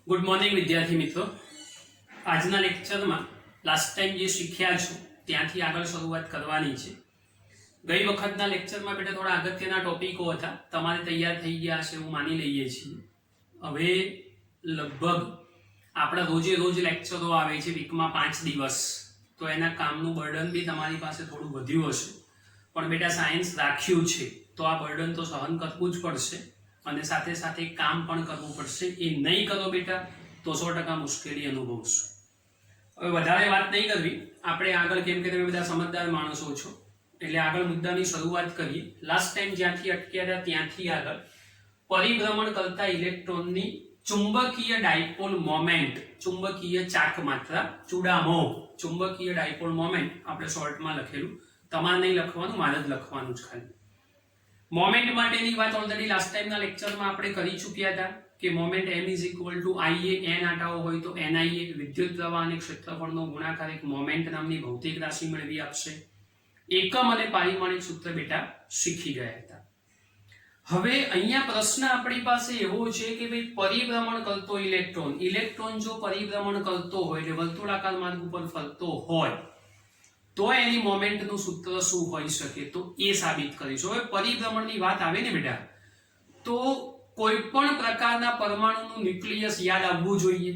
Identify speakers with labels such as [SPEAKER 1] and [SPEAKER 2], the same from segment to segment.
[SPEAKER 1] Good morning વિદ્યાર્થી મિત્રો। આજના લેક્ચરમાં લાસ્ટ ટાઈમ જે શીખ્યા છો ત્યાંથી આગળ શરૂઆત કરવાની છે। ગઈ વખતના લેક્ચરમાં બેટા થોડા અગત્યના ટોપિકો હતા, તમારે તૈયાર થઈ ગયા હશે એવું માની લઈએ છીએ। હવે લગભગ આપણા રોજે રોજ લેક્ચરો આવે છે, વીકમાં 5 દિવસ, તો એના કામનું બર્ડન બી તમારી પાસે થોડું વધ્યું હશે, પણ બેટા સાયન્સ રાખ્યું છે તો આ બર્ડન તો સહન કરવું જ પડશે અને સાથે સાથે કામ પણ કરવું પડશે। એ નહીં કરો બેટા તો 100% મુશ્કેલી અનુભવશો। હવે વધારે વાત નહીં કરવી આપણે આગળ, કેમ કે તમે બધા સમજદાર માણસો છો એટલે આગળ મુદ્દાની શરૂઆત કરીએ। લાસ્ટ ટાઈમ જ્યાંથી અટક્યા હતા ત્યાંથી આગળ પરિભ્રમણ કરતા ઇલેક્ટ્રોનની ચુંબકીય ડાયપોલ મોમેન્ટ, ચુંબકીય ચાક માત્રા, ચૂડામો, ચુંબકીય ડાયપોલ મોમેન્ટ આપણે શોર્ટમાં લખેલું, તમારે નહીં લખવાનું, મારે જ લખવાનું જ ખાલી। મોમેન્ટ માટેની વાત ઓલરેડી લાસ્ટ ટાઈમના લેક્ચરમાં આપણે કરી ચૂક્યા હતા કે મોમેન્ટ m = ia, n આટાઓ હોય તો nia, વિદ્યુત પ્રવાહ અને ક્ષેત્રફળનો ગુણાકાર એક મોમેન્ટ નામની ભૌતિક રાશિ મેળવી આપશે। એકમ અને પારિમાણિક સૂત્ર બેટા શીખી ગયા હતા। હવે અહીંયા પ્રશ્ન આપણી પાસે એવો છે કે ભાઈ પરિભ્રમણ કરતો ઇલેક્ટ્રોન જો પરિભ્રમણ કરતો હોય એટલે વર્તુળાકાર માર્ગ ઉપર ફરતો હોય તો એની મોમેન્ટનું સૂત્ર શું હોઈ શકે, તો એ સાબિત કરીશું। હવે પરિભ્રમણની વાત આવે ને બેટા તો કોઈ પણ પ્રકારના પરમાણુનું ન્યુક્લિયસ યાદ આવવું જોઈએ,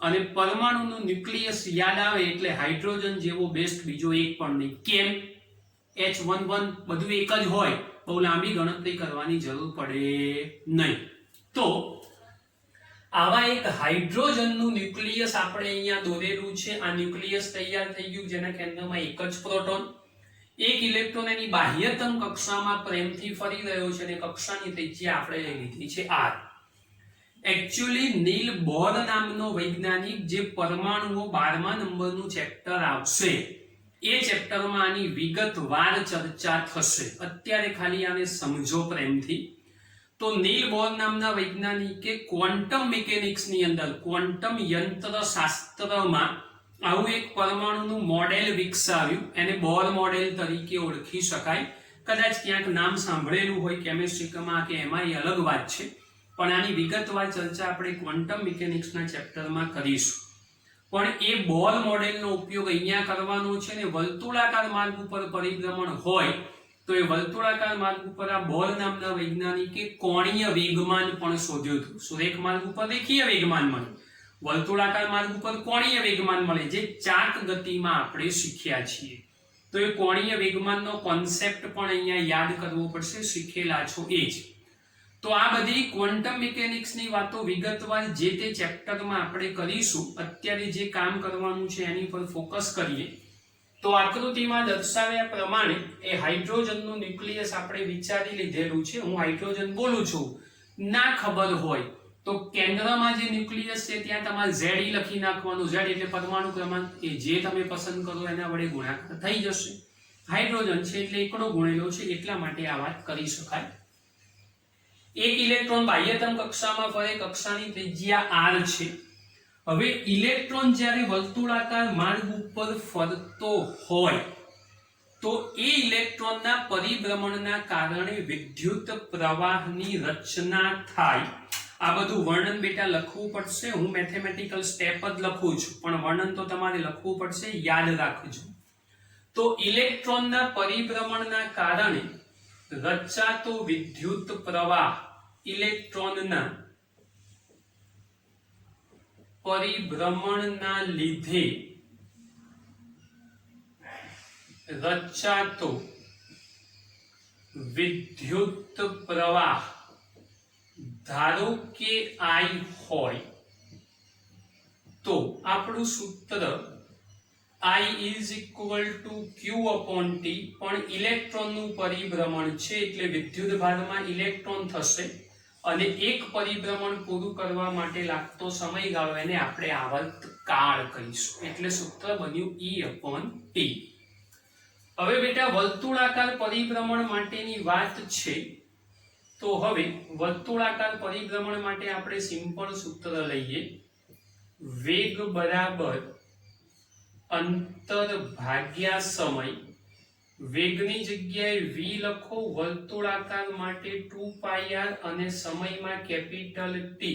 [SPEAKER 1] અને પરમાણુનું ન્યુક્લિયસ યાદ આવે એટલે હાઇડ્રોજન જેવો બેસ્ટ બીજો એક પણ નહીં। કેમ? H11 બધું એક જ હોય, બહુ લાંબી ગણતરી કરવાની જરૂર પડે નહીં। તો આવા એક હાઇડ્રોજનનું ન્યુક્લિયસ આપણે અહીંયા દોરેલું છે। આ ન્યુક્લિયસ તૈયાર થઈ ગયું જેના કેન્દ્રમાં એક જ પ્રોટોન, એક ઇલેક્ટ્રોન એની બાહ્યતમ કક્ષામાં પ્રેમથી ફરી રહ્યો છે અને કક્ષાની ત્રિજ્યા આપણે લીધી છે r। એકચ્યુઅલી નીલ બોર નામનો વૈજ્ઞાનિક જે પરમાણુઓ 12મા નંબરનું ચેપ્ટર આવશે એ ચેપ્ટરમાં આની વિગતવાર ચર્ચા થશે, અત્યારે ખાલી આને સમજો પ્રેમથી। તો નીલ બોર નામના વૈજ્ઞાનિકે ક્વોન્ટમ મિકેનિક્સની અંદર, ક્વોન્ટમ યંત્રશાસ્ત્રમાં આવું એક પરમાણુનું મોડેલ વિકસાવ્યું, એને બોર મોડેલ તરીકે ઓળખી શકાય। કદાચ ક્યાંક નામ સાંભળેલું હોય કેમિસ્ટ્રીમાં કે એમાં એ અલગ વાત છે, પણ આની વિગતવાર ચર્ચા આપણે ક્વોન્ટમ મિકેનિક્સના ચેપ્ટરમાં કરીશું। પણ એ બોર મોડેલનો ઉપયોગ અહીંયા કરવાનો છે ને વર્તુળાકાર માર્ગ ઉપર પરિભ્રમણ હોય તો એ વર્તુળાકાર માર્ગ ઉપર આ બોર નામના વૈજ્ઞાનિકે કોણીય વેગમાન પણ શોધ્યું હતું। સુરેખ માર્ગ ઉપર રેખીય વેગમાન મળે, વર્તુળાકાર માર્ગ ઉપર કોણીય વેગમાન મળે, જે ચાક ગતિમાં આપણે શીખ્યા છીએ। તો એ કોણીય વેગમાનનો કોન્સેપ્ટ પણ અહીંયા યાદ કરવો પડશે, શીખેલા છો એ જ। તો આ બધી ક્વોન્ટમ મિકેનિક્સની વાતો વિગતવાર જે તે ચેપ્ટરમાં આપણે કરીશું। અત્યારે જે કામ કરવાનું છે એની પર ફોકસ કરીએ। તો આકૃતિમાં દર્શાવ્યા પ્રમાણે એ હાઇડ્રોજનનું ન્યુક્લિયસ આપણે વિચારી લીધેલું છે। હું હાઇડ્રોજન બોલું છું, ના ખબર હોય તો કેન્દ્રમાં જે ન્યુક્લિયસ છે ત્યાં તમારે Z લખી નાખવાનું। Z એટલે પરમાણુ ક્રમાંક, એ જે તમે પસંદ કરો એના વડે ગુણાકાર થઈ જશે। હાઇડ્રોજન છે એટલે એકડો ગુણેલો છે એટલા માટે આ વાત કરી શકાય। એક ઇલેક્ટ્રોન બાહ્યતમ કક્ષામાં ફરે, કક્ષાની ત્રિજ્યા r છે। હવે ઇલેક્ટ્રોન જ્યારે વર્તુળાકાર માર્ગ ઉપર ફરતો હોય તો એ ઇલેક્ટ્રોનના પરિભ્રમણના કારણે વિદ્યુત પ્રવાહની રચના થાય। આ બધું વર્ણન બેટા લખવું પડશે, હું મેથેમેટિકલ સ્ટેપ જ લખું છું પણ વર્ણન તો તમારે લખવું પડશે, યાદ રાખજો। તો ઇલેક્ટ્રોનના પરિભ્રમણના કારણે રચાતો વિદ્યુત પ્રવાહ, ઇલેક્ટ્રોનના પરિભ્રમણના લીધે રચાતો વિદ્યુત પ્રવાહ ધારો કે I હોય તો આપણું સૂત્ર I = Q/T, પણ ઇલેક્ટ્રોનનું પરિભ્રમણ છે એટલે વિદ્યુત ભારમાં ઇલેક્ટ્રોન થશે અને એક પરિભ્રમણ પૂરું કરવા માટે લાગતો સમયગાળો એને આપણે આવર્તકાળ કહીશું, એટલે સૂત્ર બન્યું E/T। હવે બેટા વર્તુળાકાર પરિભ્રમણ માટેની વાત છે તો હવે વર્તુળાકાર પરિભ્રમણ માટે આપણે સિમ્પલ સૂત્ર લઈએ, વેગ બરાબર અંતર ભાગ્યા સમય। વેગની જગ્યાએ v લખો, વર્તુળાકાર માટે 2πr અને સમયમાં કેપિટલ T।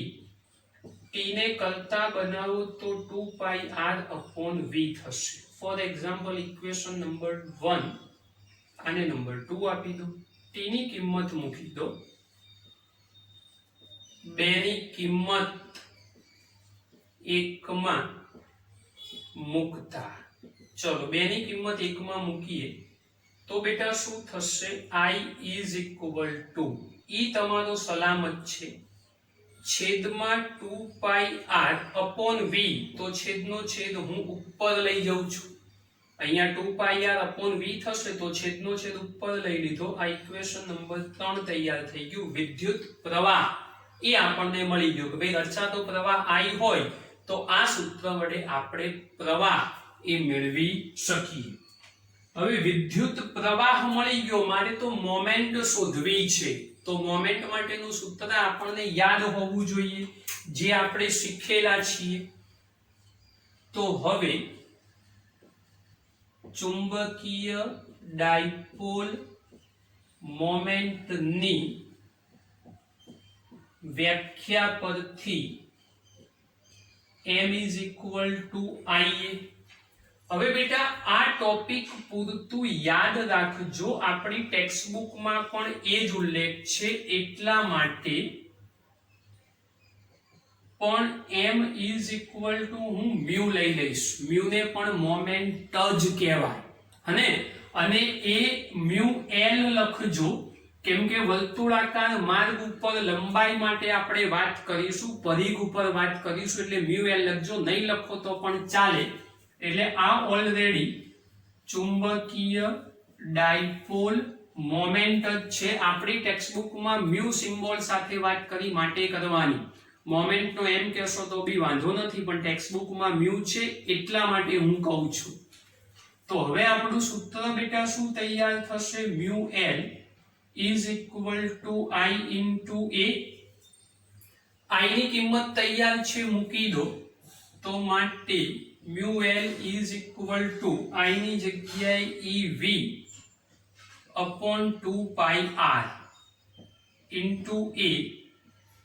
[SPEAKER 1] T t ને કરતા બનાવો તો 2 પાઈ r upon v થશે. ફોર એક્ઝામ્પલ ઇક્વેશન નંબર 1 આને નંબર 2 આપી દો. t ની કિંમત મૂકી દો. 2 ની કિંમત 1 માં મૂકતા, ચલો 2 ની કિંમત 1 માં મૂકીએ તો બેટા શું થશે? I is equal to e તમારો સલામત છે છેદમાં 2 પાઈ r upon v, તો છેદનો છેદ હું ઉપર લઈ જાઉં છું. અહીંયા 2 પાઈ r upon v થશે તો છેદનો છેદ ઉપર લઈ લીધો. આ ઇક્વેશન નંબર 3 તૈયાર થઈ ગયું. વિદ્યુત પ્રવાહ એ આપણને મળી ગયો કે ભાઈ રચાતો પ્રવાહ I હોય તો આ સૂત્ર વડે આપણે પ્રવાહ એ મેળવી શકીએ. હવે વિદ્યુત પ્રવાહ મળી ગયો, મારે તો મોમેન્ટ શોધવી છે. તો મોમેન્ટ માટેનું સૂત્ર આપણને યાદ હોવું જોઈએ, જે આપણે શીખેલા છીએ. તો હવે ચુંબકીય ડાયપોલ મોમેન્ટની વ્યાખ્યા પરથી m is equal to ia. હવે બેટા આ ટોપિક પૂરતું યાદ રાખજો, આપણી ટેક્સ્ટબુકમાં પણ એ જ ઉલ્લેખ છે, એટલા માટે પણ m is equal to હું મ્યુ લઈ લઈશ. મ્યુ ને પણ મોમેન્ટ જ કહેવાય અને એ મ્યુ l લખજો, કેમ કે વર્તુળાકાર માર્ગ ઉપર લંબાઈ માટે આપણે વાત કરીશું, પરિઘ ઉપર વાત કરીશું, એટલે મ્યુ l લખજો. નહીં લખો તો પણ ચાલે. એટલે આ ઓલરેડી ચુંબકીય ડાયપોલ મોમેન્ટ જ છે. આપણી ટેક્સ્ટબુકમાં મ્યુ સિમ્બોલ સાથે વાત કરી માટે કરવાની. મોમેન્ટનો એમ કહેશો તો બી વાંધો નથી, પણ ટેક્સ્ટબુકમાં મ્યુ છે એટલા માટે હું કહું છું. તો હવે આપણું સૂત્ર બેટા શું તૈયાર થશે? Mu l is equal to I into a. I ની કિંમત તૈયાર છે, મૂકી દો. તો માટે mu l is equal to I ની જગ્યાએ ev upon 2 pi r into a.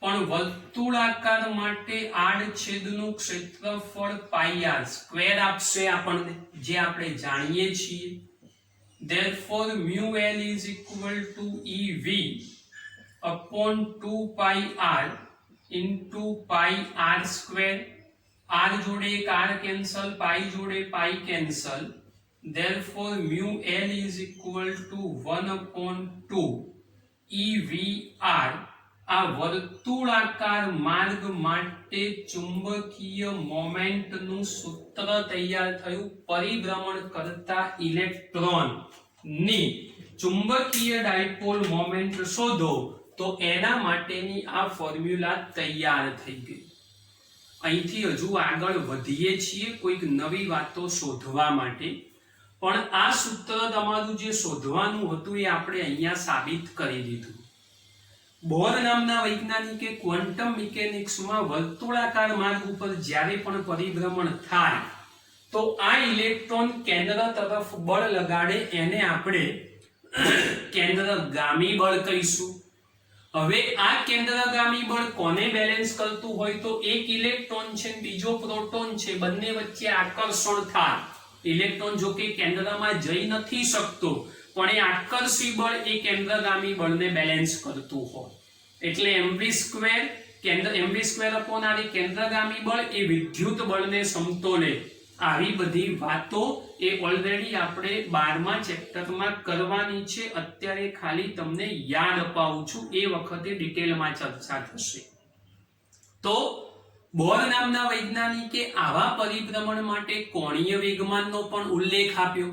[SPEAKER 1] પણ વર્તુળાકાર માટે આડછેદનું ક્ષેત્રફળ પાઈ r સ્ક્વેર આપશે આપણને, જે આપણે જાણીએ છીએ. Therefore mu l is equal to ev upon 2 pi r into pi r square. r જોડે એક r કેન્સલ, પાઈ જોડે પાઈ cancel. Therefore mu l is equal to 1 upon 2 EVR. આ વર્તુળાકાર માર્ગ માટે ચુંબકીય મોમેન્ટનું સૂત્ર તૈયાર થયું. પરિભ્રમણ કરતા ઇલેક્ટ્રોનની ચુંબકીય ડાયપોલ મોમેન્ટ શોધો, તો એના માટેની આ ફોર્મ્યુલા તૈયાર થઈ ગઈ. અહીંથી હજુ આગળ વધીએ છીએ કોઈક નવી વાતો શોધવા માટે, પણ આ સૂત્ર તમારું જે શોધવાનું હતું એ આપણે અહીંયા સાબિત કરી દીધું. બોર નામના વૈજ્ઞાનિકે ક્વોન્ટમ મિકેનિક્સમાં વર્તુળાકાર માર્ગ ઉપર જ્યારે પણ પરિભ્રમણ થાય તો આ ઇલેક્ટ્રોન કેન્દ્ર તરફ બળ લગાડે, એને આપણે કેન્દ્રગામી બળ કહીશું. હવે આ કેન્દ્રગામી બળ કોને બેલેન્સ કરતું હોય? તો એક ઇલેક્ટ્રોન છે બીજો પ્રોટોન છે, બંને વચ્ચે આકર્ષણ થાય. ઇલેક્ટ્રોન જો કે કેન્દ્રમાં જઈ નથી શકતો, પણ એ આકર્ષી બળ એ કેન્દ્રગામી બળને બેલેન્સ કરતું હોય. એટલે mv² upon r કેન્દ્રગામી બળ એ વિદ્યુત બળને સમતોલે. આવી બધી વાતો એ ઓલરેડી આપણે 12મા ચેપ્ટરમાં કરવાની છે. અત્યારે ખાલી તમને યાદ અપાવું છું, એ વખતે ડિટેલમાં ચર્ચા થશે. તો બોર નામના વૈજ્ઞાનિકે આવા પરિભ્રમણ માટે કોણીય વેગમાનનો પણ ઉલ્લેખ આપ્યો.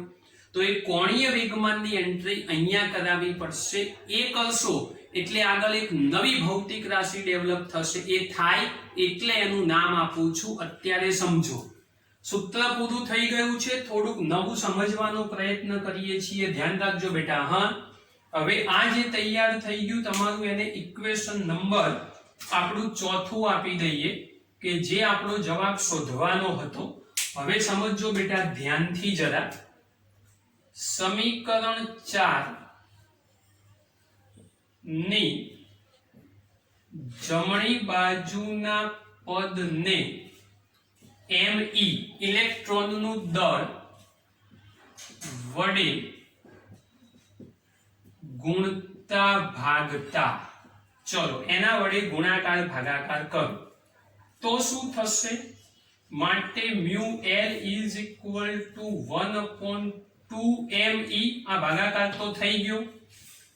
[SPEAKER 1] તો એ કોણીય વેગમાનની એન્ટ્રી અહીંયા કરાવવી પડશે. એ કરશો એટલે આગળ એક નવી ભૌતિક રાશિ ડેવલપ થશે. એ થાય એટલે એનું નામ આપું છું, અત્યારે સમજો. સૂત્ર પૂરું થઈ ગયું છે, થોડુંક નવું સમજવાનો પ્રયત્ન કરીએ છીએ. ધ્યાન રાખજો બેટા. હા, હવે આ જે તૈયાર થઈ ગયું તમારું, એને ઇક્વેશન નંબર આપણું ચોથું આપી દઈએ, કે જે આપણો જવાબ શોધવાનો હતો. હવે સમજજો બેટા ધ્યાનથી જરા. સમીકરણ 4 ની જમણી બાજુના પદને me ઇલેક્ટ્રોનનું દળ વડે ગુણતા ભાગતા, ચલો એના વડે ગુણાકાર ભાગાકાર કરો તો શું થશે? માટે mu l is equal to 1/2me, આ ભાગાકાર તો થઈ ગયો,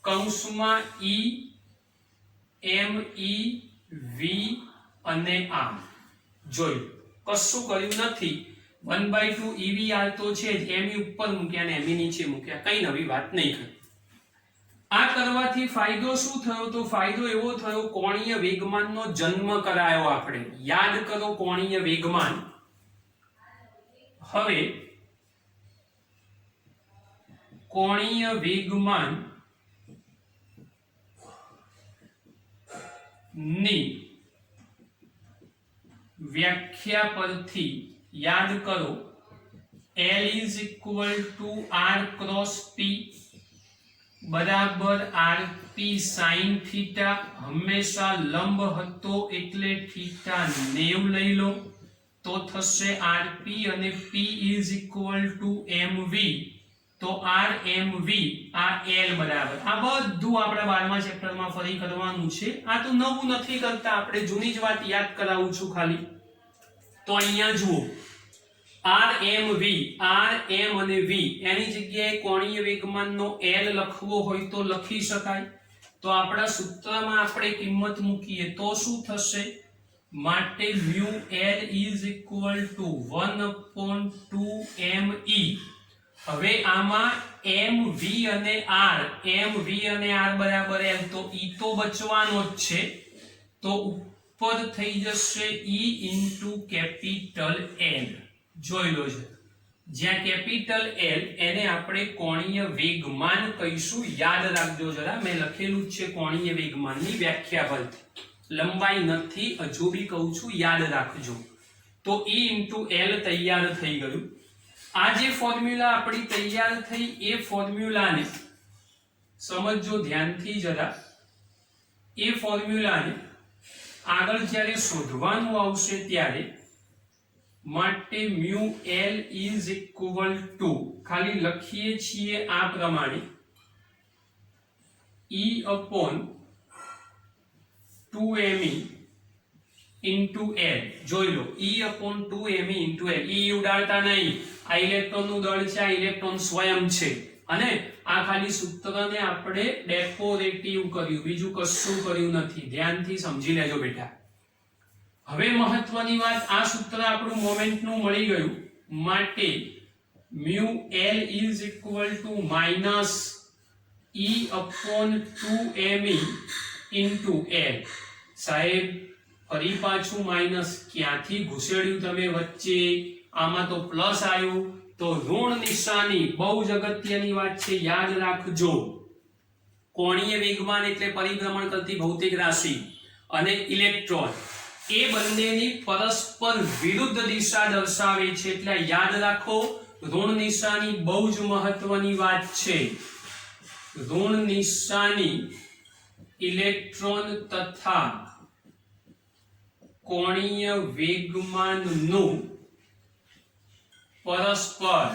[SPEAKER 1] કૌંસમાં e m e v અને r. જોયું, કશું કર્યું નથી. 1/2 EVR તો છે જ, me ઉપર મૂક્યા ને me નીચે મૂક્યા, કઈ નવી વાત નહીં કરી. આ કરવાથી ફાયદો શું થયો? તો ફાયદો એવો થયો, કોણીય વેગમાનનો જન્મ કરાયો આપણે. યાદ કરો કોણીય વેગમાન. હવે કોણીય વેગમાન ની વ્યાખ્યા પરથી યાદ કરો, L is equal to R cross P બરાબર RP sin થીટા. હંમેશા લંબ હતો એટલે થીટા 90 લઈ લો તો થશે RP અને P is equal to MV, તો RMV આ L બરાબર. આ બધું આપણે 12મા ચેપ્ટરમાં ફરી કરવાનું છે. આ તો નવું નથી કરતા, આપણે જૂની જ વાત યાદ કરાવું છું ખાલી. તો અહીંયા જુઓ, RMV, RM અને V એની જગ્યાએ કોણીય વેગમાનનો L લખવો હોય તો લખી શકાય. તો આપણા સૂત્રમાં આપણે કિંમત મૂકીએ તો શું થશે? માટે mu L is equal to 1/2me. હવે આમાં MV અને R, MV અને R બરાબર L, તો E તો બચવાનો જ છે, તો ઉપર થઈ જશે E into capital L. જોઈ લો છે, જ્યાં કેપિટલ L એને આપણે કોણીય વેગમાન કહીશું. યાદ રાખજો જરા, મેં લખેલું છે કોણીય વેગમાનની વ્યાખ્યા પરથી, લંબાઈ નથી, હજુ બી કહું છું, યાદ રાખજો. તો E into L તૈયાર થઈ ગયું. આ જે ફોર્મ્યુલા આપણી તૈયાર થઈ એ ફોર્મ્યુલાને સમજો ધ્યાનથી જરા. એ ફોર્મ્યુલાને આગળ જ્યારે શોધવાનું આવશે ત્યારે માટે mu L is equal to, ખાલી લખીએ છીએ આ પ્રમાણે, E upon 2me into L. જોઈ લો, E upon 2me into L. E ઉડાડતા નહીં, આ ઇલેક્ટ્રોનનું દળ છે, આ ઇલેક્ટ્રોન સ્વયં છે, અને આ ખાલી સૂત્રને આપણે ડેકોરેટિવ કર્યું, બીજું કશું કર્યું નથી. ધ્યાનથી સમજી લેજો બેટા. હવે મહત્વની વાત, આ સૂત્ર આપણું મોમેન્ટનું મળી ગયું. માટે mu L is equal to minus E upon 2me into L. સાહેબ ફરી પાછું માઇનસ ક્યાંથી ઘુસેડ્યું તમે વચ્ચે? આમાં તો પ્લસ આવ્યું, તો ઋણ નિશાની બહુ જ અગત્યની વાત છે, યાદ રાખજો. કોણીય વેગમાન એટલે પરિભ્રમણ કરતી ભૌતિક રાશિ અને ઇલેક્ટ્રોન એ બંનેની પરસ્પર વિરુદ્ધ દિશા દર્શાવે છે, એટલે યાદ રાખો. ઋણ નિશાની બહુ જ મહત્વની વાત છે. ઋણ નિશાની ઇલેક્ટ્રોન તથા કોણીય વેગમાનનું પરસ્પર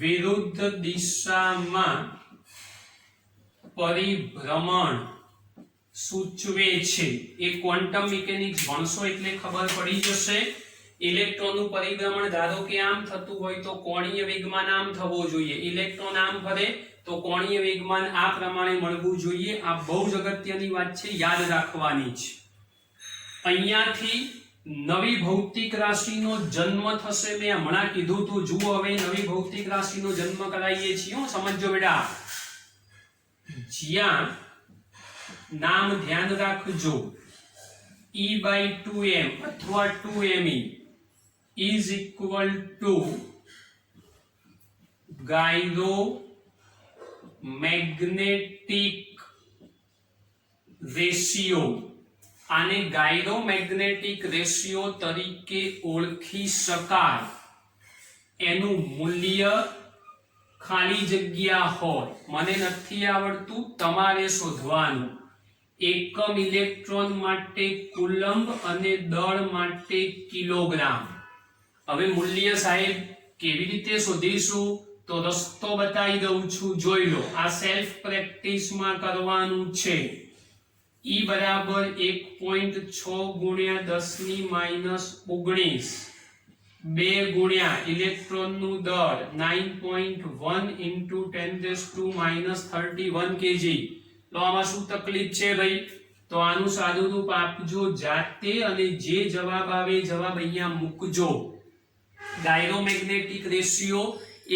[SPEAKER 1] વિરુદ્ધ દિશામાં પરિભ્રમણ સૂચવે છે. એ ક્વોન્ટમ મિકેનિક્સ ભણશો એટલે ખબર પડી જશે. ઇલેક્ટ્રોનનું પરિભ્રમણ ધારો કે આમ થતું હોય તો કોણીય વેગમાન આમ થવો જોઈએ, ઇલેક્ટ્રોન આમ ફરે તો કોણીય વેગમાન આ પ્રમાણે મળવું જોઈએ. આ બહુ જ અગત્યની વાત છે, યાદ રાખવાની છે. અહીંયાથી નવી ભૌતિક રાશિનો જન્મ થશે. મેં હમણાં કીધું તું, જુઓ હવે નવી ભૌતિક રાશિનો જન્મ કરાવીએ છીએ. સમજો બેટા, જ્યાં નામ ધ્યાન રાખજો, E/2m અથવા 2me is equal to gyromagnetic ratio. આને ગાયરોમેગ્નેટિક રેશિયો તરીકે ઓળખી શકાય. એનું મૂલ્ય ખાલી જગ્યા હોય, મને નથી આવડતું, તમારે શોધવાનું. એકમ ઇલેક્ટ્રોન માટે કુલંબ અને દળ માટે કિલોગ્રામ. હવે મૂલ્ય સાહેબ કેવી રીતે શોધીશું? તો રસ્તો બતાવી દઉં છું, જોઈ લો. આ સેલ્ફ પ્રેક્ટિસમાં કરવાનું છે. E બરાબર 1.6 ગુણ્યા 10⁻19 2 ગુણ્યા ઇલેક્ટ્રોનનું દળ 9.1 into 10⁻31 kg. તો આમાં શું તકલીફ છે ભાઈ? તો આનું સાદું રૂપ આપજો જાતે અને જે જવાબ આવે જવાબ અહીંયા મૂકજો. ગાયરોમેગ્નેટિક રેશિયો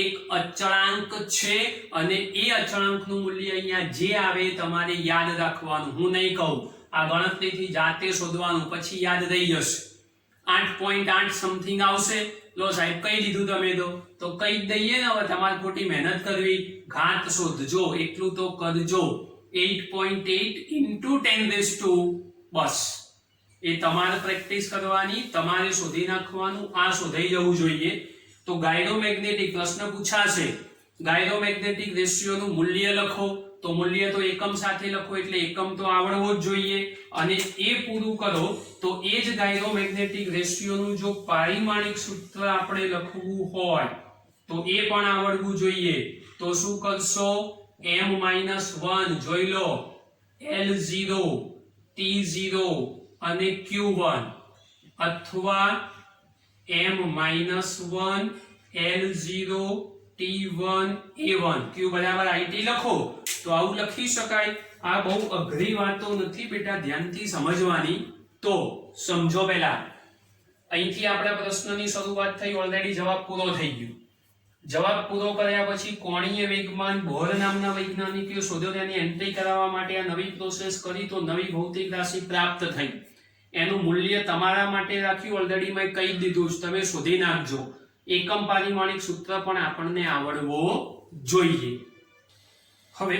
[SPEAKER 1] એક અચળાંક છે અને એ અચળાંકનું મૂલ્ય અહીંયા જે આવે તમારે યાદ રાખવાનું. હું નહીં કહું, આ ગણતરીથી જાતે શોધવાનું, પછી યાદ રહી જશે. 8.8 સમથિંગ આવશે. લો સાહેબ કહી દીધું તમે તો કહી જ દઈએ ને. હવે તમારે ખોટી મહેનત કરવી, ઘાત શોધજો એટલું તો કરજો. 8.8 into 10 બસ એ તમારે પ્રેક્ટિસ કરવાની, તમારે શોધી નાખવાનું. આ શોધાઈ જવું જોઈએ. તો ગાયરોમેગ્નેટિક પ્રશ્ન પૂછાશે, ગાયરોમેગ્નેટિક રેશિયોનું મૂલ્ય લખો. તો મૂલ્ય તો એકમ સાથે લખો એટલે એકમ તો આવડવો જ જોઈએ. અને એ પૂરું કરો તો એ જ ગાયરોમેગ્નેટિક રેશિયોનું જો પારિમાણિક સૂત્ર આપણે લખવું હોય તો એ પણ આવડવું જોઈએ. તો શું કરશો? m-1 જોઈ લો, L0 T0 અને Q1 અથવા m-1 L0 T1 A1 Q બરાબર IT લખો તો આવું લખી શકાય. આ બહુ અઘરી વાતો નથી બેટા, ધ્યાનથી સમજવાની. તો સમજો પહેલા અહીંથી આપણા પ્રશ્નની શરૂઆત થઈ, ઓલરેડી જવાબ પૂરો થઈ ગયો. જવાબ પૂરો કર્યા પછી કોણીય વેગમાન બોર નામના વૈજ્ઞાનિકે શોધ્યો, તેની એન્ટ્રી કરાવવા માટે આ નવી પ્રોસેસ કરી તો નવી ભૌતિક રાશિ પ્રાપ્ત થઈ. એનું મૂલ્ય તમારા માટે રાખ્યું, ઓલરેડી મેં કહી દીધું, તમે શોધી નાખજો. એકમ પારિમાણિક સૂત્ર પણ આપણને આવડવો જોઈએ. હવે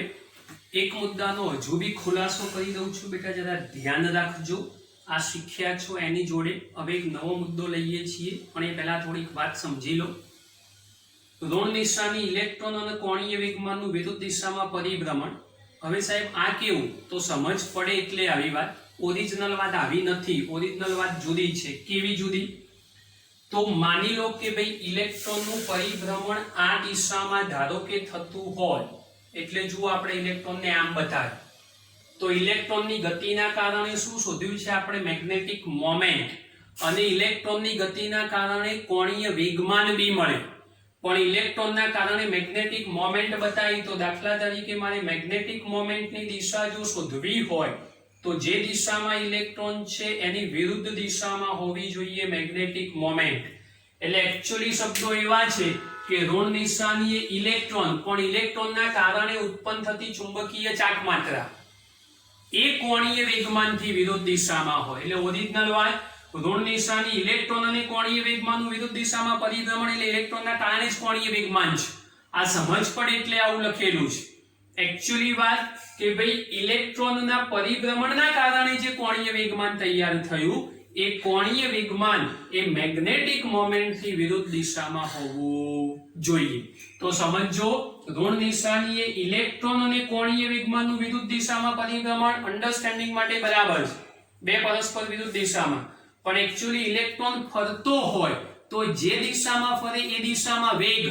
[SPEAKER 1] એક મુદ્દાનો હજુ બી ખુલાસો કરી દઉં છું બેટા, જરા ધ્યાન રાખજો. આ શીખ્યા છો એની જોડે હવે એક નવો મુદ્દો લઈએ છીએ, પણ એ પહેલા થોડીક વાત સમજી લો. ઋણ દિશાની ઇલેક્ટ્રોન અને કોણીય વેગમાનનું વિરુદ્ધ દિશામાં પરિભ્રમણ. હવે સાહેબ આ કેવું? તો સમજ પડે એટલે આવી વાત. ઓરિજિનલ વાત આવી નથી, ઓરિજિનલ વાત જુદી છે. કેવી જુદી? તો માની લો કે ભાઈ ઇલેક્ટ્રોનનું પરિભ્રમણ આ દિશામાં ધારો કે થતું હોય, એટલે જો આપણે ઇલેક્ટ્રોનને આમ બતાવીએ તો ઇલેક્ટ્રોનની ગતિના કારણે શું શોધ્યું છે આપણે? Magnetic moment. અને ઇલેક્ટ્રોનની ગતિના કારણે કોણીય વેગમાન બી મળે. પણ ઇલેક્ટ્રોનના કારણે મેગ્નેટિક મોમેન્ટ બતાવી તો દાખલા તરીકે મારે મેગ્નેટિક મોમેન્ટની દિશા જો શોધવી હોય તો જે દિશામાં ઇલેક્ટ્રોન છે એની વિરુદ્ધ દિશામાં હોવી જોઈએ મેગ્નેટિક મોમેન્ટ. એટલે એક્ચ્યુઅલી શબ્દો એવા છે કે ઋણ નિશાની એ ઇલેક્ટ્રોન, પણ ઇલેક્ટ્રોનના કારણે ઉત્પન્ન થતી ચુંબકીય ચાક માત્રા એ કોણીય વેગમાનથી વિરુદ્ધ દિશામાં હોય. એટલે ઓરિજિનલ વાત, ઋણ નિશાની ઇલેક્ટ્રોન અને કોણીય વેગમાનનું વિરુદ્ધ દિશામાં પરિભ્રમણ એટલે ઇલેક્ટ્રોનના કારણે જ કોણીય વેગમાન છે. આ સમજ પડે એટલે આવું લખેલું છે. એક્ચ્યુઅલી વાત કે ભાઈ ઇલેક્ટ્રોનના પરિભ્રમણના કારણે જે કોણીય વેગમાન તૈયાર થયું એ કોણીય વેગમાન એ મેગ્નેટિક મોમેન્ટથી વિરુદ્ધ દિશામાં હોવું જોઈએ. તો સમજો, ઋણ નિશાની એ ઇલેક્ટ્રોન અને કોણીય વેગમાનનું વિરુદ્ધ દિશામાં પરિભ્રમણ અન્ડરસ્ટેન્ડિંગ માટે બરાબર છે, બે પરસ્પર વિરુદ્ધ દિશામાં. પણ એક્ચ્યુઅલી ઇલેક્ટ્રોન ફરતો હોય તો જે દિશામાં ફરે એ દિશામાં વેગ,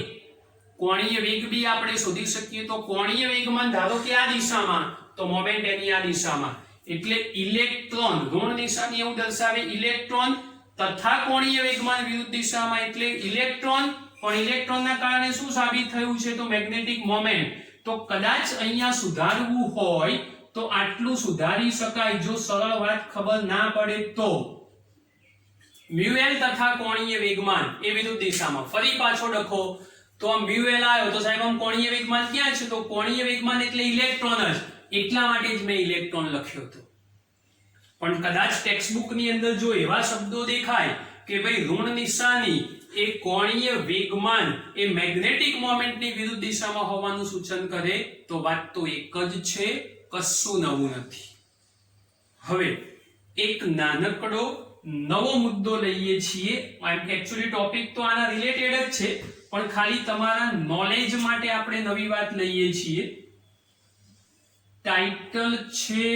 [SPEAKER 1] કોણીય વેગ બી આપણે શોધી શકીએ. તો કોણીય વેગમાન ધારો કે આ દિશામાં તો મોમેન્ટ એની આ દિશામાં. એટલે ઇલેક્ટ્રોન, ઋણ નિશાની એવું દર્શાવે ઇલેક્ટ્રોન તથા કોણીય વેગમાન વિરુદ્ધ દિશામાં એટલે ઇલેક્ટ્રોન, પણ ઇલેક્ટ્રોનના કારણે શું સાબિત થયું છે? તો મેગ્નેટિક મોમેન્ટ. તો કદાચ અહીંયા સુધારવું હોય તો આટલું સુધારી શકાય જો સરળ વાત ખબર ના પડે તો. મ્યુએલ તથા કોણીય વેગમાન એ વિરુદ્ધ દિશામાં. ફરી પાછો લખો તો આ મ્યુએલ આવ્યો તો સાહેબ આમ કોણીય વેગમાન ક્યાં છે? તો કોણીય વેગમાન એટલે ઇલેક્ટ્રોન જ, એટલા માટે જ મેં ઇલેક્ટ્રોન લખ્યો હતો. પણ કદાચ ટેક્સ્ટબુક ની અંદર જો એવા શબ્દો દેખાય કે ભાઈ ઋણ નિશાની એ કોણીય વેગમાન એ મેગ્નેટિક મોમેન્ટની વિરુદ્ધ દિશામાં હોવાનું સૂચન કરે તો વાત તો એક જ છે, કશું નવું નથી. હવે એક નાનકડો નવો મુદ્દો લઈએ છીએ. એક્ચ્યુઅલી ટોપિક તો આના રિલેટેડ જ છે, પણ ખાલી તમારા નોલેજ માટે આપણે નવી વાત લઈએ છીએ. ટાઇટલ છે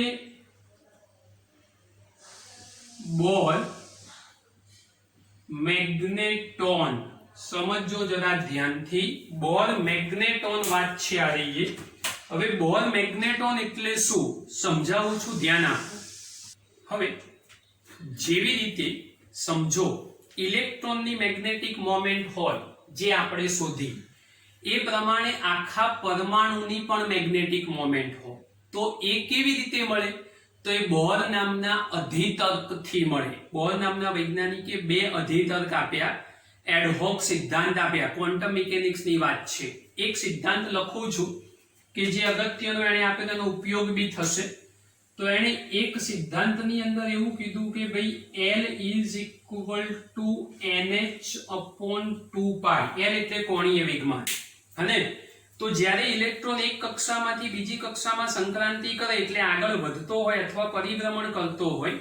[SPEAKER 1] બોર મેગ્નેટોન, સમજો જરા ધ્યાનથી, બોર મેગ્નેટોન વાત છે આ રહી. હવે બોર મેગ્નેટોન એટલે શું સમજાવું છું, ધ્યાન આપો. હવે જેવી રીતે સમજો ઇલેક્ટ્રોનની મેગ્નેટિક મોમેન્ટ હોય જે આપણે શોધી, એ પ્રમાણે આખા પરમાણુની પણ મેગ્નેટિક મોમેન્ટ હોય, તો એ કેવી રીતે મળે? તો એ બોર નામના અધિતર્કથી મળે. બોર નામના વૈજ્ઞાનિકે બે અધિતર્ક આપ્યા, એડહોક સિદ્ધાંત આપ્યા. ક્વોન્ટમ મિકેનિક્સની વાત છે. એક સિદ્ધાંત લખું છું કે જે અગત્યનો એણે આપ્યો, તેનો ઉપયોગ બી થશે. તો એણે એક સિદ્ધાંતની અંદર એવું કીધું કે ભાઈ L is equal two NH/2π. L એટલે કોણીય વેગમાન. અને તો જ્યારે ઇલેક્ટ્રોન એક કક્ષામાંથી બીજી કક્ષામાં સંક્રાંતિ કરે એટલે આગળ વધતો હોય અથવા પરિભ્રમણ કરતો હોય,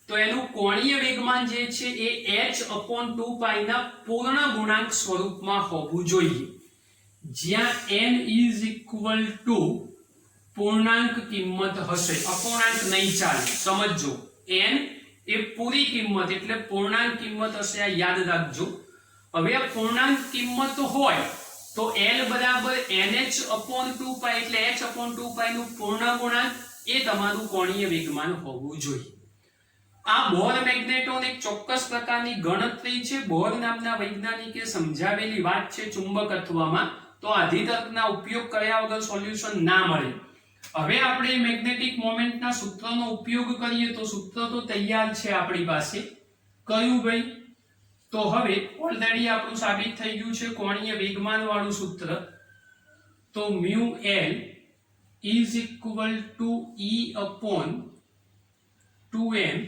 [SPEAKER 1] તો એનું કોણીય વેગમાન જે છે એ h/2π ના પૂર્ણ ગુણાંક સ્વરૂપમાં હોવું જોઈએ, જ્યાં n ઇઝ ઇક્વલ ટુ પૂર્ણાંક કિંમત હશે, અપૂર્ણાંક નહીં ચાલે. સમજો n એ પૂરી કિંમત એટલે પૂર્ણાંક કિંમત હશે, આ યાદ રાખજો. હવે આ પૂર્ણાંક કિંમત હોય તો L બરાબર NH/2π એટલે h/2π નું પૂર્ણ ગુણાંક એ તમારું કોણીય વેગમાન હોવું જોઈએ. આ બોર મેગ્નેટોન એક ચોક્કસ પ્રકારની ગણતરી છે, બોર નામના વૈજ્ઞાનિકે સમજાવેલી વાત છે ચુંબકત્વમાં. તો અધિતર્કના ઉપયોગ કર્યા વગર સોલ્યુશન ના મળે. હવે આપણે મેગ્નેટિક મોમેન્ટના સૂત્રનો ઉપયોગ કરીએ તો સૂત્ર તો તૈયાર છે આપણી પાસે. કયું ભાઈ? તો હવે ઓલરેડી આપણું સાબિત થઈ ગયું છે કોણીય વેગમાન વાળું સૂત્ર. તો mu L is equal to E/2m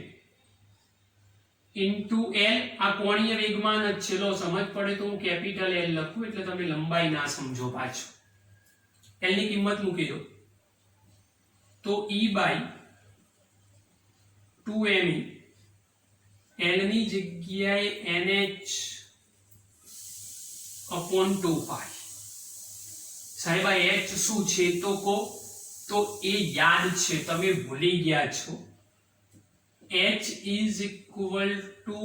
[SPEAKER 1] into L. આ કોણીય વેગમાન જ છે. લો સમજ પડે તો હું કેપિટલ L લખું એટલે તમે લંબાઈ ના સમજો પાછું. L ની કિંમત મૂકી દો તો E/2me, L ની જગ્યાએ NH/2π. સાહેબ આ H શું છે તો કહો. તો એ યાદ છે, તમે ભૂલી ગયા છો. H is equal to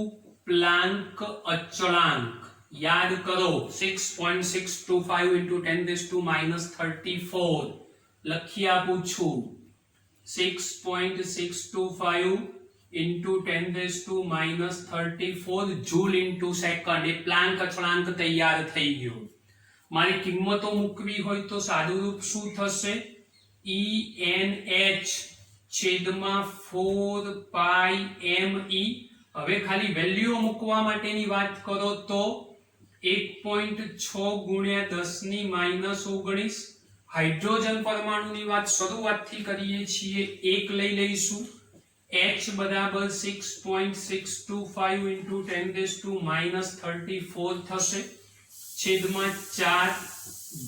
[SPEAKER 1] Planck અચળાંક. યાદ કરો 6.625 into 10⁻⁻34 લખી આપું છું. 6.625 into 10⁻⁻34 જૂલ ઇન્ટુ સેકન્ડ. એ પ્લાન્ક અચળાંક તૈયાર થઈ ગયો. મારી કિંમતો મૂકવી હોય તો સાદું રૂપ શું થશે? ENH/4πme. હવે ખાલી વેલ્યુ મૂકવા માટેની વાત કરો તો 1.6 × 10⁻−19. હાઇડ્રોજન પરમાણુની વાત શરૂઆતથી કરીએ છીએ, એક લઈ લઈશું. H બરાબર 6.625 into 10⁻34 થશે, છેદમાં 4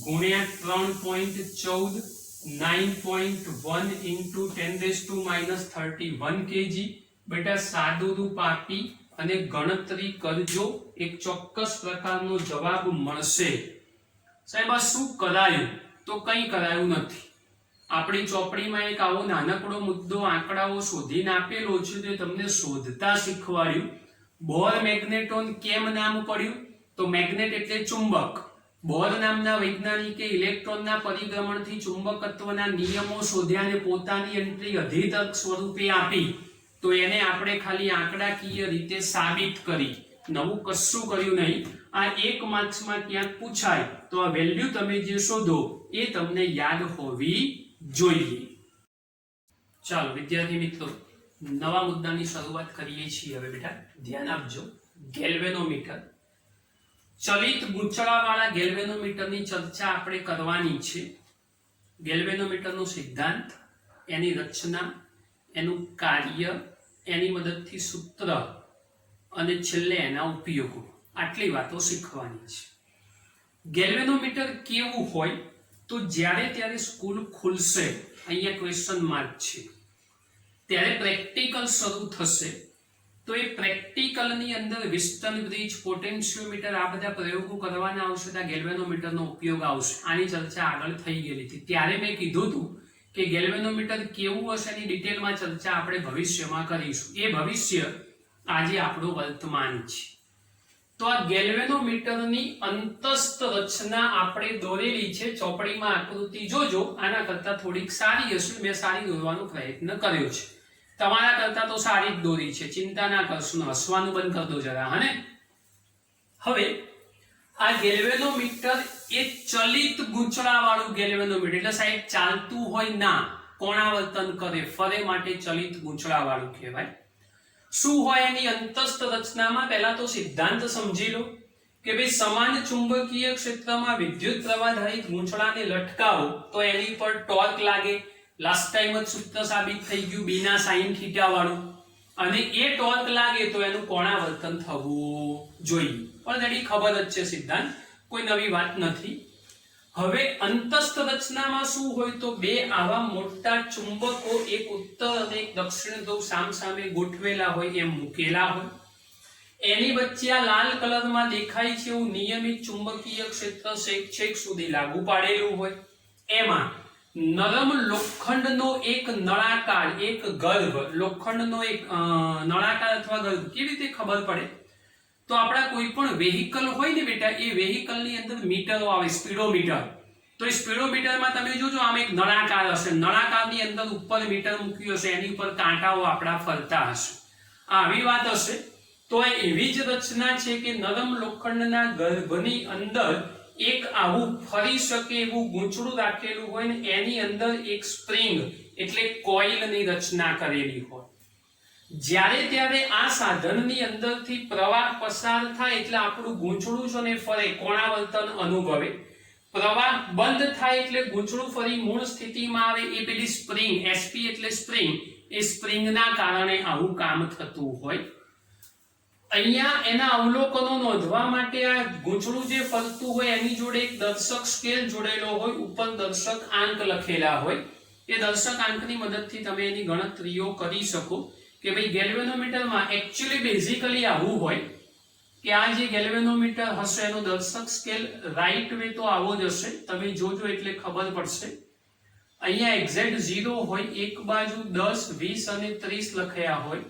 [SPEAKER 1] ગુણ્યા 3.14 9.1 into 10⁻31 kg. બેટા સાદું રૂપ આપી અને ગણતરી કરજો, એક ચોક્કસ પ્રકારનો જવાબ મળશે. સાહેબ આ શું કરાયું? તો કંઈ કરાયું નથી. આપણી ચોપડીમાં એક આવો નાનકડો મુદ્દો આંકડાઓ શોધીને આપેલો છે, તે તમને શોધતા શીખવાડ્યું. બોર મેગ્નેટોન કેમ નામ પડ્યું? તો મેગ્નેટ એટલે ચુંબક. બોર નામના વૈજ્ઞાનિકે ઇલેક્ટ્રોનના પરિભ્રમણથી ચુંબકત્વના નિયમો શોધ્યા અને પોતાની એન્ટ્રી અધિતર્ક સ્વરૂપે આપી. તો એને આપણે ખાલી આંકડાકીય રીતે સાબિત કરી, નવું કશું કર્યું નહીં. આ એક માર્ક્સમાં ક્યાંક પૂછાય તો આ વેલ્યુ તમે જે શોધો એ તમને યાદ હોવી જોઈએ. ચાલો વિદ્યાર્થી મિત્રો, નવા મુદ્દાની શરૂઆત કરીએ છીએ. હવે બેટા ધ્યાન આપજો. ગેલ્વેનોમીટર, ચલિત ગૂંચળાવાળા ગેલ્વેનોમીટરની ચર્ચા આપણે કરવાની છે. ગેલ્વેનોમીટરનો સિદ્ધાંત, એની રચના, એનું કાર્ય, એની મદદથી સૂત્ર અને છેલ્લે એના ઉપયોગો, આટલી વાતો શીખવાની છે. ગેલ્વેનોમીટર કેવું હોય? તો જ્યારે ત્યારે સ્કૂલ ખુલશે, અહીંયા ક્વેશ્ચન માર્ક છે, ત્યારે પ્રેક્ટિકલ શરૂ થશે. તો એ પ્રેક્ટિકલની અંદર વિસ્ટન બ્રિજ, પોટેન્શિયોમીટર, આ બધા પ્રયોગો કરવાના આવશે. ત્યાં ગેલ્વેનોમીટરનો ઉપયોગ આવશે. આની ચર્ચા આગળ થઈ ગયેલી હતી. ત્યારે મેં કીધું હતું કે ગેલ્વેનોમીટર કેવું હશે એની ડિટેલમાં ચર્ચા આપણે ભવિષ્યમાં કરીશું. એ ભવિષ્ય આજે આપણું વર્તમાન છે. તો આ ગેલ્વેનોમીટરની અંતસ્થ રચના આપણે દોરેલી છે. ચોપડીમાં આકૃતિ જોજો, આના કરતા થોડીક સારી હશે. મેં સારી દોરવાનો પ્રયત્ન કર્યો છે. તમારા કરતા તો સારી જ દોરી છે, ચિંતા ના કરશો. હસવાનું બંધ કરી દો જરા. હને હવે આ ગેલ્વેનોમીટર એ ચલિત ગૂંચળા વાળું ગેલ્વેનોમીટર, એટલે સાહેબ ચાલતું હોય ના, કોણાવર્તન કરે, ફરે માટે ચલિત ગૂંચળા વાળું કહેવાય. શું હોય એની અંતસ્થ રચનામાં? પહેલા તો સિદ્ધાંત સમજી લો કે ભાઈ સમાન ચુંબકીય ક્ષેત્રમાં વિદ્યુત પ્રવાહધારિત ગૂંચળાને લટકાવો તો એની પર ટોર્ક લાગે. લાસ્ટ ટાઈમ જ સૂત્ર સાબિત થઈ ગયું, બીના સાઇન થીટા વાળું. અને એ ટોર્ક લાગે તો એનું કોણાવર્તન થવું જોઈએ. ઓલરેડી ખબર જ છે સિદ્ધાંત, કોઈ નવી વાત નથી. હવે અંતસ્થ રચનામાં શું હોય? તો બે આવા મોટા ચુંબકો એક ઉત્તર અને એક દક્ષિણ ધ્રુવ સામસામે ગોઠવેલા હોય એમ મૂકેલા હોય. એની વચ્ચે આ લાલ કલરમાં દેખાય છે એવું નિયમિત ચુંબકીય ક્ષેત્ર છેક સુધી લાગુ પાડેલું હોય. એમાં નરમ લોખંડનો એક નળાકાર, એક ગર્ભ, લોખંડનો એક નળાકાર અથવા ગર્ભ કેવી રીતે ખબર પડે? તો આપણા કોઈ પણ વેહિકલ હોય ને બેટા, એ વેહિકલની અંદર મીટરો આવે, સ્પીડોમીટર. તો એ સ્પીડોમીટરમાં તમે જોજો આમ એક નળાકાર હશે, નળાકારની અંદર ઉપર મીટર મૂક્યું હશે, એની ઉપર કાંટાઓ આપણા ફરતા હશે. આવી વાત હશે. તો એવી જ રચના છે કે નરમ લોખંડના ગર્ભની અંદર એક આવું ફરી શકે એવું ગૂંચળું રાખેલું હોય ને એની અંદર એક સ્પ્રિંગ એટલે કોઇલની રચના કરેલી હોય. જ્યારે ત્યારે આ સાધનની અંદરથી પ્રવાહ પસાર થાય એટલે આપણું ગૂંચળું છે ને ફરે, કોણાવર્તન અનુભવે. પ્રવાહ બંધ થાય એટલે ગૂંચળું ફરી મૂળ સ્થિતિમાં આવે. એ પેલી સ્પ્રિંગ, એસપી એટલે સ્પ્રિંગ, એ સ્પ્રિંગના કારણે આવું કામ થતું હોય. અહીંયા એના અવલોકનો નોંધવા માટે આ ગૂંચળું જે ફરતું હોય એની જોડે એક દર્શક સ્કેલ જોડેલો હોય, ઉપર દર્શક આંક લખેલા હોય. એ દર્શક આંકની મદદથી તમે એની ગણતરીઓ કરી શકો કે ભાઈ ગેલ્વેનોમીટરમાં એકચ્યુઅલી બેઝિકલી આવું હોય કે આ જે ગેલ્વેનોમીટર હશે એનો દર્શક સ્કેલ રાઈટ વે તો આવો જ હશે. તમે જોજો એટલે ખબર પડશે. અહીંયા એક્ઝેક્ટ 0 હોય, એક બાજુ 10, 20 અને 30 લખ્યા હોય,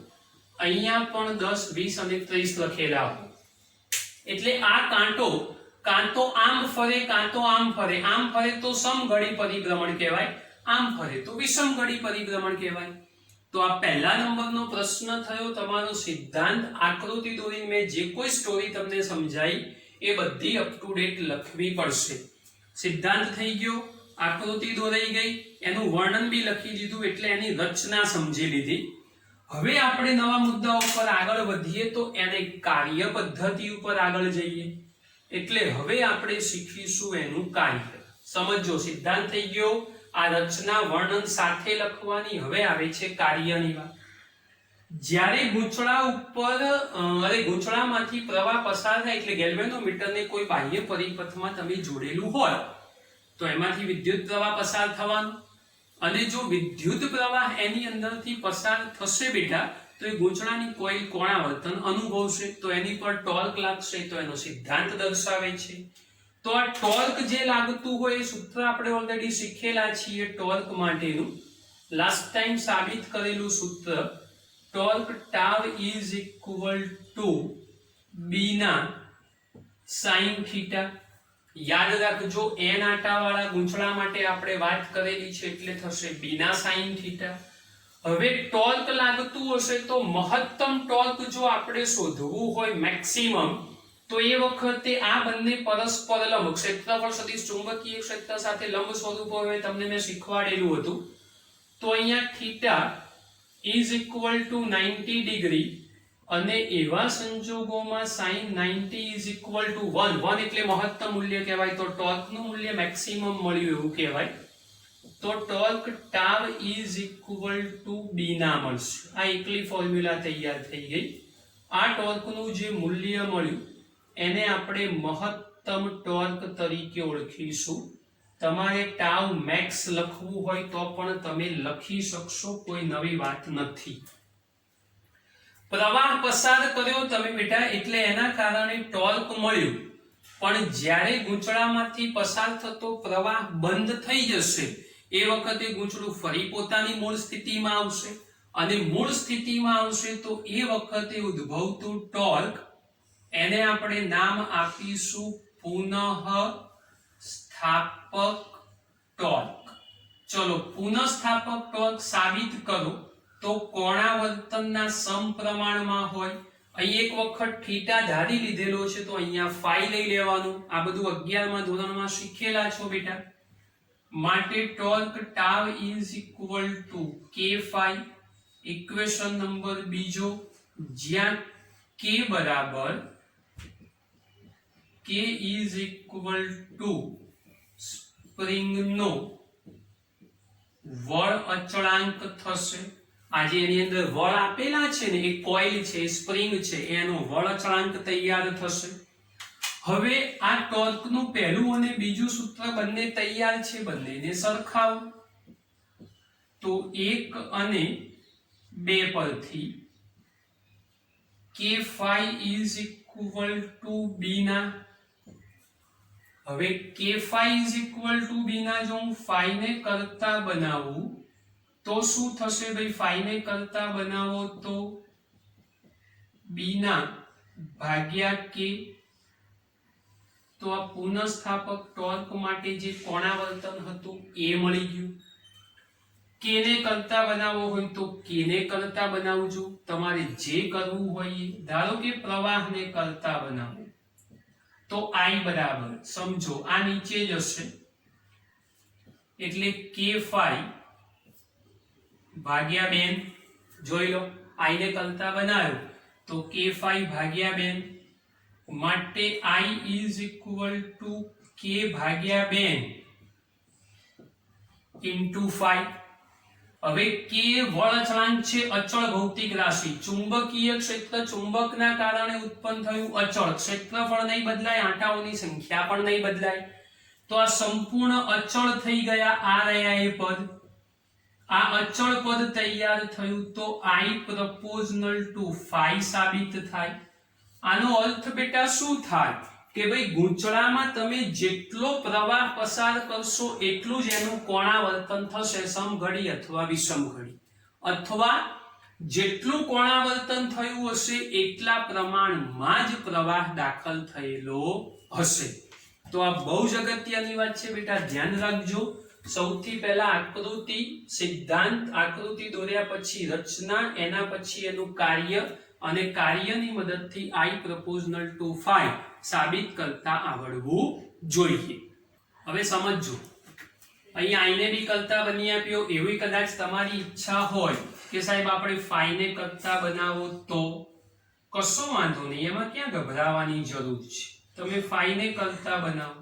[SPEAKER 1] અહીંયા પણ 10, 20 અને 30 લખેલા હોય. એટલે આ કાંટો કાં તો આમ ફરે કાં તો આમ ફરે. આમ ફરે તો સમઘડી પરિભ્રમણ કહેવાય, આમ ફરે તો વિષમઘડી પરિભ્રમણ કહેવાય. તો આ પહેલા નંબરનો પ્રશ્ન થયો. તમારો સિદ્ધાંત આકૃતિ દોરીને મેં જે કોઈ સ્ટોરી તમને સમજાઈ એ બધી અપ ટુ ડેટ લખવી પડશે. સિદ્ધાંત થઈ ગયો, આકૃતિ દોરાઈ ગઈ, એનું વર્ણન બી લખી દીધું, એટલે એની રચના સમજી લીધી. હવે આપણે નવા મુદ્દા ઉપર આગળ વધીએ તો એને કાર્ય પદ્ધતિ ઉપર આગળ જઈએ. એટલે હવે આપણે શીખીશું એનું કાર્ય. સમજો, સિદ્ધાંત થઈ ગયો, આ રચના વર્ણન સાથે લખવાની. હવે આવે છે કાર્યની વાત. જ્યારે ગૂંચળા ઉપર ગૂંચળામાંથી પ્રવાહ પસાર થાય એટલે ગેલ્વેનોમીટરને કોઈ બાહ્ય પરિપથમાં તમે જોડેલું હોય તો એમાંથી વિદ્યુત પ્રવાહ પસાર થવાનો. અને જો વિદ્યુત પ્રવાહ એની અંદરથી પસાર થશે બેટા તો એ ગૂંચળાની કોઇલ કોણાવર્તન અનુભવશે, તો એની પર ટોર્ક લાગશે. તો એનો સિદ્ધાંત દર્શાવે છે. તો આ ટોર્ક જે લાગતું હોય એ સૂત્ર આપણે ઓલરેડી શીખેલા છીએ ટોર્ક માટેનું. લાસ્ટ ટાઈમ સાબિત કરેલું સૂત્ર, torque tau is equal two Bina sine theta. યાદ રાખજો, n આંટાવાળા ગૂંચળા માટે આપણે વાત કરેલી છે એટલે થશે બીના સાઇન થીટા. હવે ટોર્ક લાગતું હશે તો મહત્તમ ટોર્ક જો આપણે શોધવું હોય મેક્સિમમ, તો એ વખતે આ બંને પરસ્પર લંબ, ક્ષેત્રફળ સદિશ ચુંબકીય ક્ષેત્ર સાથે લંબ સ્વરૂપ હોય, તમને મેં શીખવાડેલું હતું. તો અહીંયા theta is equal two 90 degree અને એવા સંજોગોમાં sin 90 ઇઝ ઇક્વલ ટુ 1. 1 એટલે મહત્તમ મૂલ્ય કહેવાય, તો ટોર્કનું મૂલ્ય મેક્સિમમ મળ્યું એવું કહેવાય. તો torque tau is equal two b ના મળશે. આ એકલી ફોર્મ્યુલા તૈયાર થઈ ગઈ. આ ટોર્કનું જે મૂલ્ય મળ્યું એને આપણે મહત્તમ ટોર્ક તરીકે ઓળખીશું. તમારે ટાવ મેક્સ લખવું હોય તો પણ તમે લખી શકશો, કોઈ નવી વાત નથી. પ્રવાહ પસાર કર્યો તમે બેટા એટલે એના કારણે ટોર્ક મળ્યું, પણ જ્યારે ગૂંચળામાંથી પસાર થતો પ્રવાહ બંધ થઈ જશે એ વખતે ગૂંચળું ફરી પોતાની મૂળ સ્થિતિમાં આવશે અને મૂળ સ્થિતિમાં આવશે તો એ વખતે ઉદ્ભવતું ટોર્ક એને આપણે નામ આપીશું પુનઃ સ્થાપક ટોર્ક. ચલો પુનઃસ્થાપક ટોર્ક સાબિત કરો તો કોણાવર્તનના સમપ્રમાણમાં હોય. અહીં એક વખત થીટા ધારી લીધેલો છે તો અહીંયા ફાઈ લઈ લેવાનું. આ બધું 11મા ધોરણમાં શીખેલા છો બેટા. માટે torque tau is equal to k phi. Equation number બીજો જ્યાં k બરાબર k ઇઝ ઇક્વલ ટુ સ્પ્રિંગનો વળ અચળાંક થશે. આજે એની અંદર વળ આપેલા છે ને, એ કોઇલ છે, સ્પ્રિંગ છે, એનો વળ અચળાંક તૈયાર થશે. હવે આ ટોર્કનું પહેલું અને બીજું સૂત્ર બંને તૈયાર છે, બંનેને સરખાવો. તો 1 અને 2 પરથી k phi is equal to b ના. હવે k phi is equal to b ના જો હું phi ને કરતા બનાવું તો શું થશે ભાઈ? phi ને કરતા બનાવો તો b ના ભાગ્યા k. તો આ પુનઃસ્થાપક ટોર્ક માટે જે કોણાવર્તન હતું એ મળી ગયું. k ને કરતા બનાવવો હોય તો k ને કરતા બનાવજો. તમારે જે કરવું હોય એ. ધારો કે પ્રવાહને કરતા બનાવો તો I બરાબર સમજો આ નીચે જ હશે એટલે k phi ભાગ્યા 2. જોઈ લો I ને કરતા બનાવ્યો તો k phi ભાગ્યા 2 માટે I is equal to k ભાગ્યા 2 into phi. હવે k વળ અચળાંક છે, અચળ ભૌતિક રાશિ. ચુંબકીય ક્ષેત્ર ચુંબકના કારણે ઉત્પન્ન થયું અચળ. ક્ષેત્રફળ નહીં બદલાય, આંટાઓની સંખ્યા પણ નહીં બદલાય. તો આ સંપૂર્ણ અચળ થઈ ગયા. આ રહ્યા એ પદ. આ અચળ પદ તૈયાર થયું તો I proportional to phi સાબિત થાય. આનો અર્થ બેટા શું થાય કે ભાઈ ગૂંચળામાં તમે જેટલો પ્રવાહ પસાર કરશો એટલું જ એનું કોણાવર્તન થશે, સમઘડી અથવા વિષમઘડી. અથવા જેટલું કોણાવર્તન થયું હશે એટલા પ્રમાણમાં જ પ્રવાહ દાખલ થયેલો હશે. તો આ બહુ જ અગત્યની વાત છે બેટા, ધ્યાન રાખજો. સૌથી પહેલા આકૃતિ સિદ્ધાંત, આકૃતિ દોર્યા પછી રચના, એના પછી એનું કાર્ય અને કાર્યની મદદથી I proportional to phi સાબિત કરતા આવડવું જોઈએ. હવે સમજજો, અહીં I ને બી કરતા બની આપ્યો. એવી કદાચ તમારી ઈચ્છા હોય કે સાહેબ આપણે phi ને કરતા બનાવો તો કશો વાંધો નહીં, એમાં ક્યાં ગભરાવાની જરૂર છે. તમે phi ને કરતા બનાવો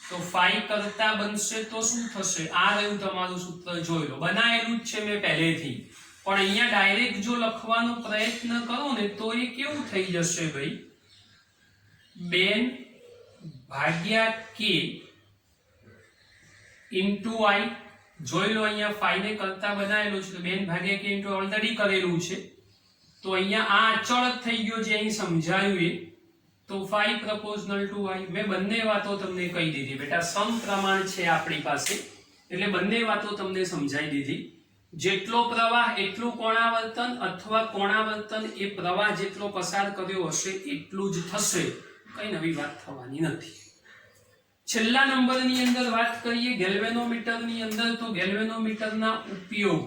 [SPEAKER 1] તો phi કરતા બનશે તો શું થશે? આ રહ્યું તમારું સૂત્ર, જોઈ લો. બનાવેલું જ છે મેં પહેલેથી, પણ અહીંયા ડાયરેક્ટ જો લખવાનો પ્રયત્ન કરો ને તો એ કેવું થઈ જશે ભાઈ? 2 ભાગ્યા k into I. જોઈ લો અહીંયા phi ને કરતા બનાવેલું છે તો 2 ભાગ્યા k into ઓલરેડી કરેલું છે. તો અહીંયા આ અચળ થઈ ગયો જે અહીં સમજાયું એ. તો phi proportional to I. મેં બંને વાતો તમને કહી દીધી બેટા, સમપ્રમાણ છે આપણી પાસે એટલે બંને વાતો તમને સમજાઈ દીધી. જેટલો પ્રવાહ એટલું કોણાવર્તન, અથવા કોણાવર્તન એ પ્રવાહ જેટલો પસાર કર્યો હશે એટલું જ થશે. કઈ નવી વાત થવાની નથી. છેલ્લા નંબરની અંદર વાત કરીએ ગેલ્વેનોમીટરની અંદર. તો ગેલ્વેનોમીટરના ઉપયોગ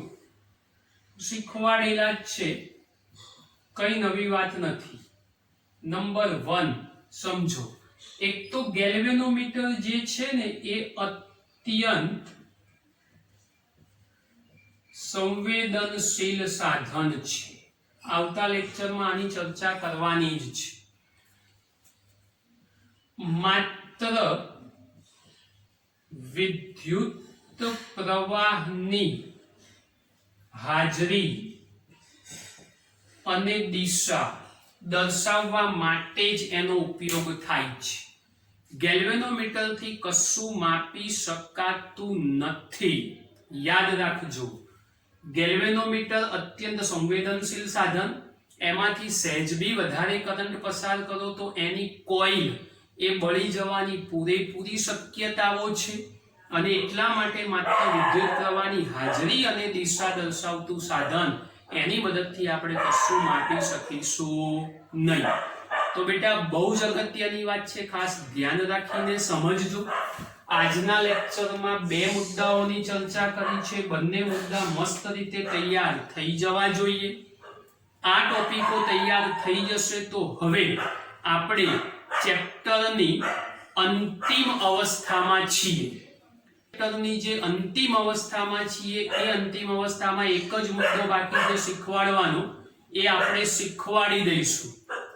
[SPEAKER 1] શીખવાડેલા જ છે, કઈ નવી વાત નથી. નંબર 1 સમજો. એક તો ગેલ્વેનોમીટર જે છે ને એ અત્યંત સંવેદનશીલ સાધન છે. આવતા લેક્ચરમાં આની ચર્ચા કરવાની જ છે. માત્ર વિદ્યુત પ્રવાહની હાજરી અને દિશા દર્શાવવા માટે જ એનો ઉપયોગ થાય છે. ગેલ્વેનોમીટરથી કશું માપી શકાતું નથી. યાદ રાખજો, ગેલ્વેનોમીટર અત્યંત સંવેદનશીલ સાધન. એમાંથી સહેજ બી વધારે કરંટ પસાર કરો તો એની કોઇલ એ બળી જવાની પૂરેપૂરી શક્યતાઓ છે. અને એટલા માટે માત્ર વિદ્યુત પ્રવાહની હાજરી અને દિશા દર્શાવતું સાધન એની મદદથી આપણે કશું માપી શકીશું નહીં. તો બેટા બહુ જ અગત્યની વાત છે, ખાસ ધ્યાન રાખીને સમજજો. આજના લેક્ચરમાં 2 મુદ્દાઓની ચર્ચા કરી છે. બંને મુદ્દા મસ્ત રીતે તૈયાર થઈ જવા જોઈએ. આ ટોપિકો તૈયાર થઈ જશે તો હવે આપણે ચેપ્ટરની અંતિમ અવસ્થામાં છીએ. ચેપ્ટરની જે અંતિમ અવસ્થામાં છીએ એ અંતિમ અવસ્થામાં એક જ મુદ્દો બાકી છે શીખવાડવાનો, એ આપણે શીખવાડી દઈશું.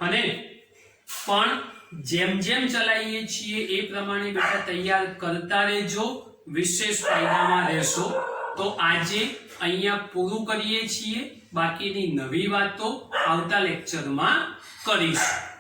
[SPEAKER 1] અને પણ જેમ જેમ ચલાવીએ છીએ એ પ્રમાણે બેટા તૈયાર કરતા રહેજો, વિશેષ ફાયદામાં રહેશો. તો આજે અહીંયા પૂરું કરીએ છીએ, બાકીની નવી વાતો આવતા લેક્ચરમાં કરીશું.